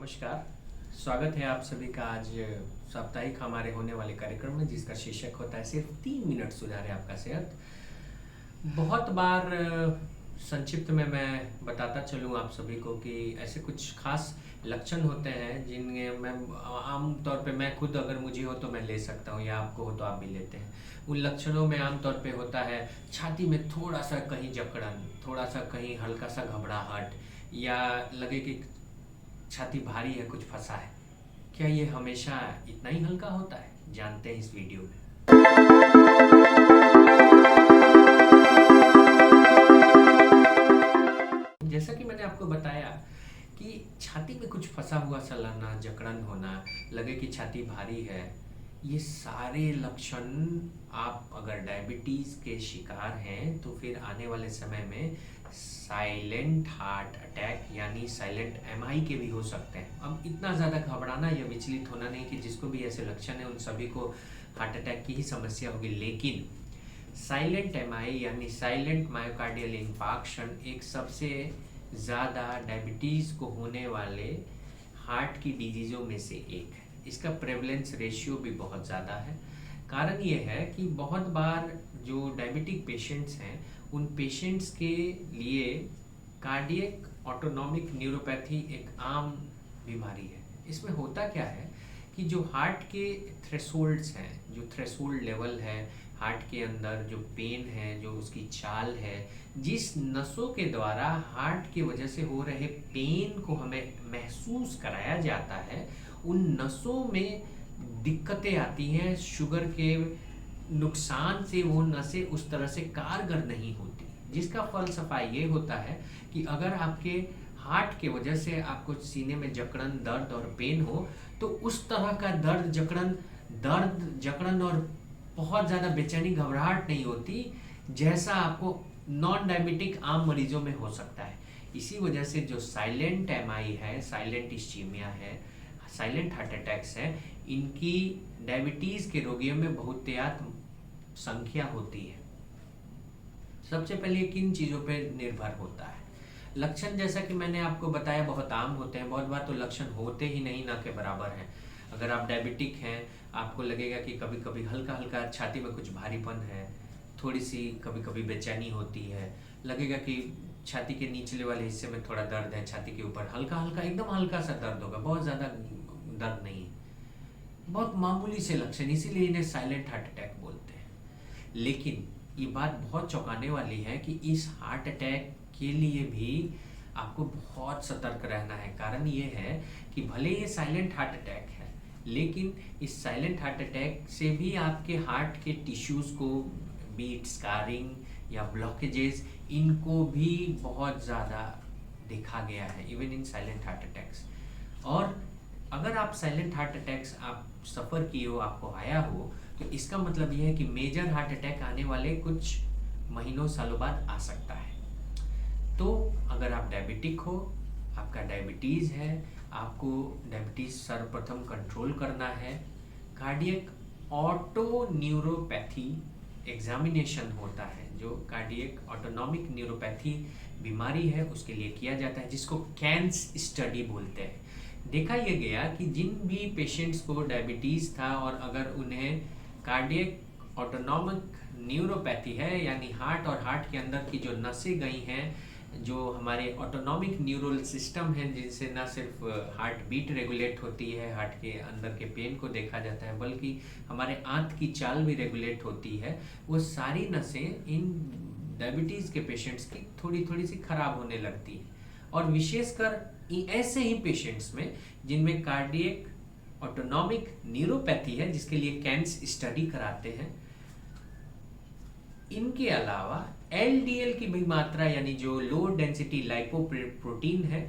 नमस्कार। स्वागत है आप सभी का आज साप्ताहिक हमारे होने वाले कार्यक्रम में, जिसका शीर्षक होता है सिर्फ 3 मिनट सुधारे आपका सेहत। बहुत बार संक्षिप्त में मैं बताता चलूँ आप सभी को कि ऐसे कुछ खास लक्षण होते हैं जिनमें मैं आम तौर पे मैं खुद अगर मुझे हो तो मैं ले सकता हूँ, या आपको हो तो आप भी लेते हैं। उन लक्षणों में आम तौर पे होता है छाती में थोड़ा सा कहीं जकड़न, थोड़ा सा कहीं हल्का सा घबराहट, या लगे कि छाती भारी है, कुछ फंसा है। क्या ये हमेशा इतना ही हल्का होता है? जानते हैं इस वीडियो में। जैसा कि मैंने आपको बताया कि छाती में कुछ फंसा हुआ सा लगना, जकड़न होना, लगे कि छाती भारी है, ये सारे लक्षण आप अगर डायबिटीज़ के शिकार हैं तो फिर आने वाले समय में साइलेंट हार्ट अटैक यानी साइलेंट एमआई के भी हो सकते हैं। अब इतना ज़्यादा घबराना या विचलित होना नहीं कि जिसको भी ऐसे लक्षण हैं उन सभी को हार्ट अटैक की ही समस्या होगी, लेकिन साइलेंट एमआई यानी साइलेंट मायोकार्डियल इंफार्क्शन एक सबसे ज़्यादा डायबिटीज़ को होने वाले हार्ट की डिजीज़ों में से एक है। इसका प्रेवलेंस रेशियो भी बहुत ज़्यादा है। कारण ये है कि बहुत बार जो डायबिटिक पेशेंट्स हैं उन पेशेंट्स के लिए कार्डियक ऑटोनॉमिक न्यूरोपैथी एक आम बीमारी है। इसमें होता क्या है कि जो हार्ट के थ्रेशोल्ड्स हैं, जो थ्रेशोल्ड लेवल है हार्ट के अंदर, जो पेन है, जो उसकी चाल है, जिस नसों के द्वारा हार्ट की वजह से हो रहे पेन को हमें महसूस कराया जाता है, उन नसों में दिक्कतें आती हैं। शुगर के नुकसान से वो नसें उस तरह से कारगर नहीं होती, जिसका फलसफा ये होता है कि अगर आपके हार्ट के वजह से आपको सीने में जकड़न, दर्द और पेन हो, तो उस तरह का दर्द जकड़न और बहुत ज़्यादा बेचैनी, घबराहट नहीं होती जैसा आपको नॉन डायबिटिक आम मरीजों में हो सकता है। इसी वजह से जो साइलेंट एमआई है, साइलेंट इस्चीमिया है, साइलेंट हार्ट अटैक्स है, इनकी डायबिटीज़ के रोगियों में बहुतायत संख्या होती है। सबसे पहले किन चीज़ों पे निर्भर होता है? लक्षण जैसा कि मैंने आपको बताया बहुत आम होते हैं। बहुत बार तो लक्षण होते ही नहीं, ना के बराबर हैं। अगर आप डायबिटिक हैं, आपको लगेगा कि कभी कभी हल्का हल्का छाती में कुछ भारीपन है, थोड़ी सी कभी कभी बेचैनी होती है, लगेगा कि छाती के निचले वाले हिस्से में थोड़ा दर्द है, छाती के ऊपर हल्का हल्का, एकदम हल्का सा दर्द होगा, बहुत ज़्यादा दर्द नहीं है, बहुत मामूली से लक्षण, इसीलिए इन्हें साइलेंट हार्ट अटैक बोलते हैं। लेकिन ये बात बहुत चौंकाने वाली है कि इस हार्ट अटैक के लिए भी आपको बहुत सतर्क रहना है। कारण ये है कि भले ये साइलेंट हार्ट अटैक है, लेकिन इस साइलेंट हार्ट अटैक से भी आपके हार्ट के टिश्यूज़ को बीट, स्कारिंग या ब्लॉकेजेस, इनको भी बहुत ज़्यादा देखा गया है even in silent heart attacks. और अगर आप साइलेंट हार्ट अटैक्स आप सफ़र किए हो, आपको आया हो, तो इसका मतलब यह है कि मेजर हार्ट अटैक आने वाले कुछ महीनों सालों बाद आ सकता है। तो अगर आप डायबिटिक हो, आपका डायबिटीज़ है, आपको डायबिटीज़ सर्वप्रथम कंट्रोल करना है। कार्डियक ऑटो न्यूरोपैथी एग्जामिनेशन होता है, जो कार्डियक ऑटोनॉमिक न्यूरोपैथी बीमारी है उसके लिए किया जाता है, जिसको कैंस स्टडी बोलते हैं। देखा यह गया कि जिन भी पेशेंट्स को डायबिटीज़ था और अगर उन्हें कार्डियक ऑटोनॉमिक न्यूरोपैथी है, यानी हार्ट और हार्ट के अंदर की जो नसें गई हैं, जो हमारे ऑटोनॉमिक न्यूरल सिस्टम है, जिनसे ना सिर्फ हार्ट बीट रेगुलेट होती है, हार्ट के अंदर के पेन को देखा जाता है, बल्कि हमारे आंत की चाल भी रेगुलेट होती है, वो सारी नसें इन डायबिटीज़ के पेशेंट्स की थोड़ी थोड़ी सी खराब होने लगती है। और विशेषकर ऐसे ही पेशेंट्स में जिनमें कार्डियक ऑटोनॉमिक न्यूरोपैथी है, जिसके लिए कैंस स्टडी कराते हैं, इनके अलावा एलडीएल की भी मात्रा, यानी जो लो डेंसिटी लाइपोप्रोटीन है,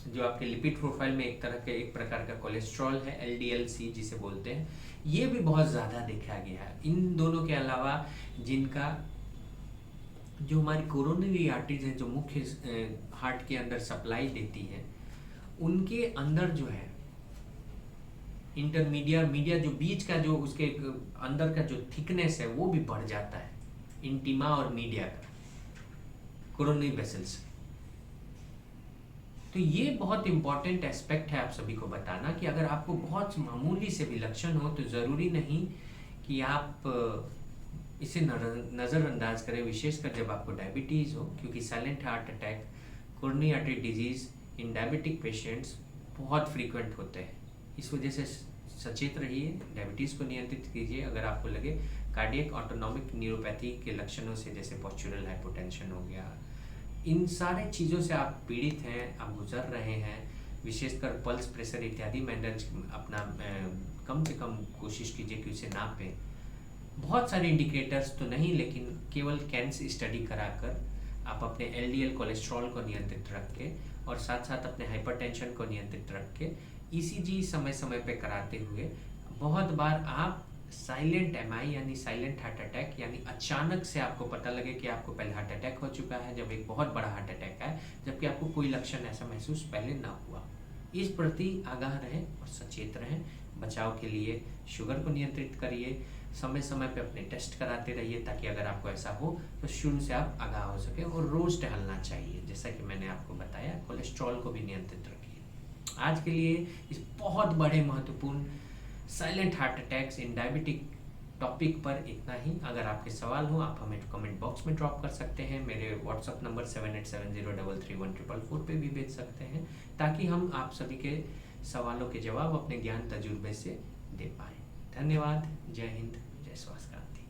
जो आपके लिपिड प्रोफाइल में एक प्रकार का कोलेस्ट्रॉल है, एलडीएलसी जिसे बोलते हैं, ये भी बहुत ज़्यादा देखा गया है। इन दोनों के अलावा जिनका जो हमारी कोरोनरी आर्टरीज हैं, जो मुख्य हार्ट के अंदर सप्लाई देती है, उनके अंदर जो है मीडिया जो बीच का जो उसके अंदर का जो थिकनेस है वो भी बढ़ जाता है, इंटीमा और मीडिया का, कोरोनरी वेसल्स। तो ये बहुत इम्पॉर्टेंट एस्पेक्ट है आप सभी को बताना कि अगर आपको बहुत मामूली से भी लक्षण हो तो ज़रूरी नहीं कि आप इसे नज़रअंदाज करें, विशेषकर जब आपको डायबिटीज़ हो, क्योंकि silent heart attack, coronary artery disease in diabetic patients बहुत फ्रीक्वेंट होते हैं। इस वजह से सचेत रहिए, डायबिटीज़ को नियंत्रित कीजिए। अगर आपको लगे कार्डियक ऑटोनॉमिक न्यूरोपैथी के लक्षणों से, जैसे पोस्चुरल हाइपोटेंशन हो गया, इन सारे चीज़ों से आप पीड़ित हैं, आप गुजर रहे हैं, विशेषकर पल्स प्रेशर इत्यादि मैंडेज अपना कम से कम कोशिश कीजिए कि उसे नापें। बहुत सारे इंडिकेटर्स तो नहीं, लेकिन केवल कैंस स्टडी कराकर आप अपने एलडीएल कोलेस्ट्रॉल को नियंत्रित रख के और साथ साथ अपने हाइपरटेंशन को नियंत्रित रख के ईसीजी समय समय पे कराते हुए बहुत बार आप साइलेंट एमआई यानी साइलेंट हार्ट अटैक, यानी अचानक से आपको पता लगे कि आपको पहले हार्ट अटैक हो चुका है, जब एक बहुत बड़ा हार्ट अटैक है, जबकि आपको कोई लक्षण ऐसा महसूस पहले ना हुआ। इस प्रति आगाह रहें और सचेत रहें। बचाव के लिए शुगर को नियंत्रित करिए, समय समय पे अपने टेस्ट कराते रहिए, ताकि अगर आपको ऐसा हो तो शुरू से आप आगाह हो सके। और रोज़ टहलना चाहिए, जैसा कि मैंने आपको बताया। कोलेस्ट्रॉल को भी नियंत्रित रखिए। आज के लिए इस बहुत बड़े महत्वपूर्ण silent heart attacks in diabetic topic पर इतना ही। अगर आपके सवाल हो आप हमें कमेंट बॉक्स में ड्रॉप कर सकते हैं। मेरे व्हाट्सअप नंबर 7870331444 पे भी भेज सकते हैं, ताकि हम आप सभी के सवालों के जवाब अपने ज्ञान तजुर्बे से दे पाएँ। धन्यवाद। जय हिंद, जय स्वास्थ्य क्रांति।